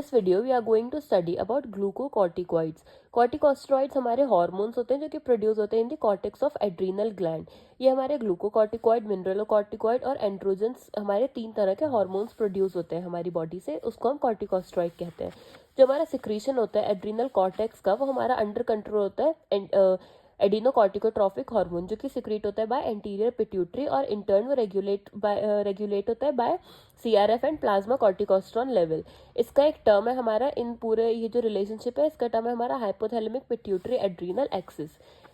This video we are going to study about glucocorticoids. Corticosteroids हमारे hormones होते हैं जो कि प्रोड्यूस होते हैं in the cortex of adrenal gland. ये हमारे ग्लूकोकॉर्टिकॉइड, मिनरलोकॉर्टिकॉइड और एंड्रोजन्स हमारे 3 तरह के हार्मोन्स प्रोड्यूस होते हैं हमारी बॉडी से, उसको हम कॉर्टिकोस्टेरॉइड कहते हैं। जो हमारा सिक्रीशन होता है एड्रीनल कॉर्टेक्स का, वो हमारा अंडर कंट्रोल होता है एडिनोकॉर्टिकोट्रॉफिक हार्मोन, जो कि सिक्रीट होता है बाय एंटीरियर पिट्यूटरी और इंटर्न वो रेगुलेट होता है by CRF and plasma corticosterone level. इसका एक टर्म है हमारा, इन पूरे ये जो रिलेशनशिप है इसका टर्म है हमारा hypothalamic pituitary adrenal axis.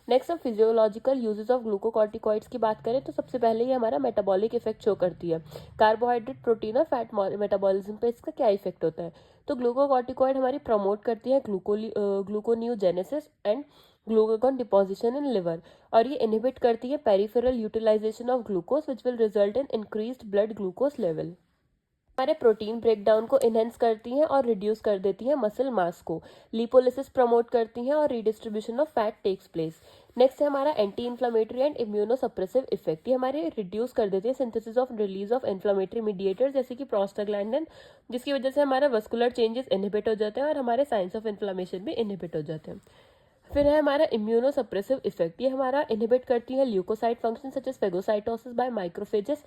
Next हम फिजियोलॉजिकल यूजेस ऑफ ग्लूकोकॉर्टिकॉइड्स की बात करें तो सबसे पहले ये हमारा मेटाबॉलिक इफेक्ट शो करती है। कार्बोहाइड्रेट, प्रोटीन और फैट मेटाबॉलिज्म पे इसका क्या इफेक्ट होता है। तो ग्लूकोकॉर्टिकॉइड हमारी प्रमोट करती है gluconeogenesis and glucagon deposition in liver, और ये इनहिबिट करती है peripheral utilization of glucose which will result in increased blood glucose level. हमारे प्रोटीन ब्रेकडाउन को इनहेंस करती हैं और रिड्यूस कर देती हैं मसल मास को। लिपोलिसिस प्रमोट करती हैं और redistribution of fat takes place. Next है हमारा anti inflammatory and immunosuppressive effect. ये हमारे रिड्यूस कर देती है synthesis of release of inflammatory mediators जैसे कि प्रोस्टाग्लैंडिन, जिसकी वजह से हमारा वस्कुलर चेंजेस इनहिबिट हो जाते हैं और हमारे साइंस ऑफ इन्फ्लामेशन भी इनहिबिट हो जाते हैं। फिर है हमारा इम्यूनोसप्रेसिव इफेक्ट। ये हमारा इनहिबिट करती है leucocyte function such as phagocytosis by macrophages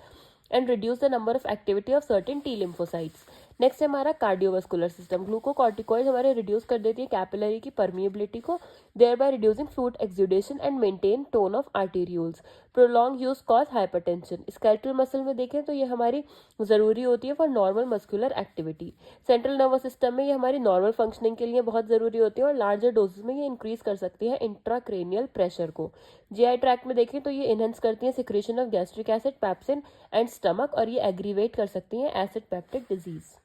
and reduce the number of activity of certain T lymphocytes. Next है हमारा कार्डियोवास्कुलर सिस्टम। ग्लूकोकॉर्टिकॉइड हमारे रिड्यूस कर देती है कैपिलरी की परमिएबिलिटी को, thereby reducing fluid exudation and maintain tone of arterioles. Prolong use cause hypertension. Skeletal muscle में देखें तो ये हमारी ज़रूरी होती है for normal muscular activity. Central nervous system में ये हमारी नॉर्मल फंक्शनिंग के लिए बहुत ज़रूरी होती है और लार्जर डोजेस में ये इंक्रीज कर सकती है इंट्राक्रेनियल प्रेशर को। GI ट्रैक्ट में देखें तो ये इनहेंस करती है secretion of gastric acid, pepsin and stomach, और ये एग्रीवेट कर सकती हैं एसिड पेप्टिक डिजीज।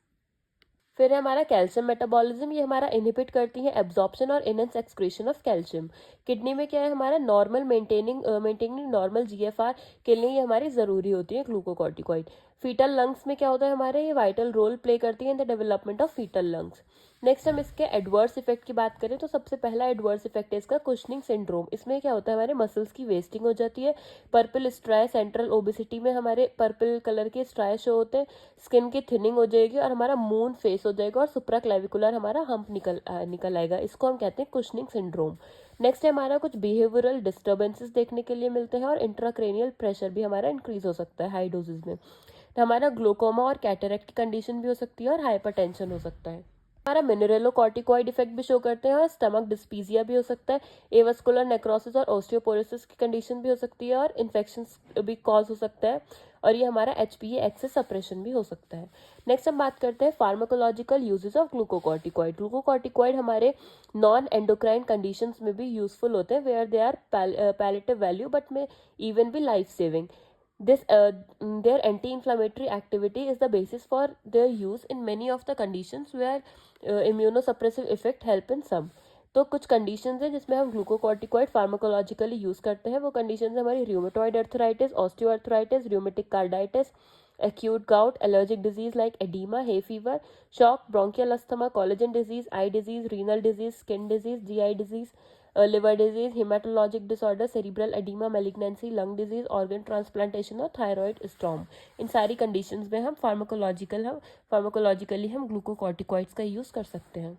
फिर है हमारा कैल्शियम मेटाबॉलिज्म। ये हमारा इनहिबिट करती है एब्जॉर्प्शन और enhance excretion of calcium. Kidney में क्या है हमारा नॉर्मल मेंटेनिंग नॉर्मल GFR के लिए ये हमारी ज़रूरी होती है ग्लूकोकॉर्टिकॉइड। फीटल लंग्स में क्या होता है हमारे, ये वाइटल रोल प्ले करती है in the development of foetal lungs. Next हम इसके एडवर्स इफेक्ट की बात करें तो सबसे पहला एडवर्स इफेक्ट है इसका कुशनिंग सिंड्रोम। इसमें क्या होता है हमारे मसल्स की वेस्टिंग हो जाती है। पर्पल स्ट्राई, सेंट्रल ओबेसिटी में हमारे पर्पल कलर के स्ट्राई शो होते हैं। स्किन की थिनिंग हो जाएगी और हमारा मून फेस हो जाएगा और सुप्रा क्लेविकुलर हमारा हम्प निकल आएगा। इसको हम कहते हैं कुशनिंग सिंड्रोम। नेक्स्ट है हमारा कुछ बिहेवियरल डिस्टर्बेंसेस देखने के लिए मिलते हैं और इंट्राक्रेनियल प्रेशर भी हमारा इंक्रीज हो सकता है हाई डोजेज में। हमारा ग्लोकोमा और कैटरेक्ट की कंडीशन भी हो सकती है और हाइपरटेंशन हो सकता है। हमारा मिनरलोकॉर्टिकॉइड इफेक्ट भी शो करते हैं और स्टमक डिस्पीजिया भी हो सकता है। एवस्कुलर नेक्रोसिस और ओस्टियोपोरोसिस की कंडीशन भी हो सकती है और इन्फेक्शंस भी कॉज हो सकता है, और ये हमारा HPA एक्सेस सप्रेशन भी हो सकता है। नेक्स्ट हम बात करते हैं pharmacological uses of glucocorticoid. Glucocorticoid हमारे नॉन एंडोक्राइन कंडीशंस में भी यूजफुल होते हैं where they are palliative value but में इवन भी life saving. Their anti-inflammatory activity is the basis for their use in many of the conditions where immunosuppressive effect help in some। तो कुछ conditions हैं जिसमें हम glucocorticoid pharmacologically use करते हैं। वो कंडीशंस हमारी rheumatoid arthritis, osteoarthritis, rheumatic carditis, acute gout, allergic disease like edema, hay fever, shock, bronchial asthma, collagen disease, eye disease, renal disease, skin disease, GI disease, liver disease, hematologic disorder, cerebral edema, malignancy, lung disease, organ transplantation और thyroid storm। इन सारी conditions में हम pharmacologically हम glucocorticoids का use कर सकते हैं।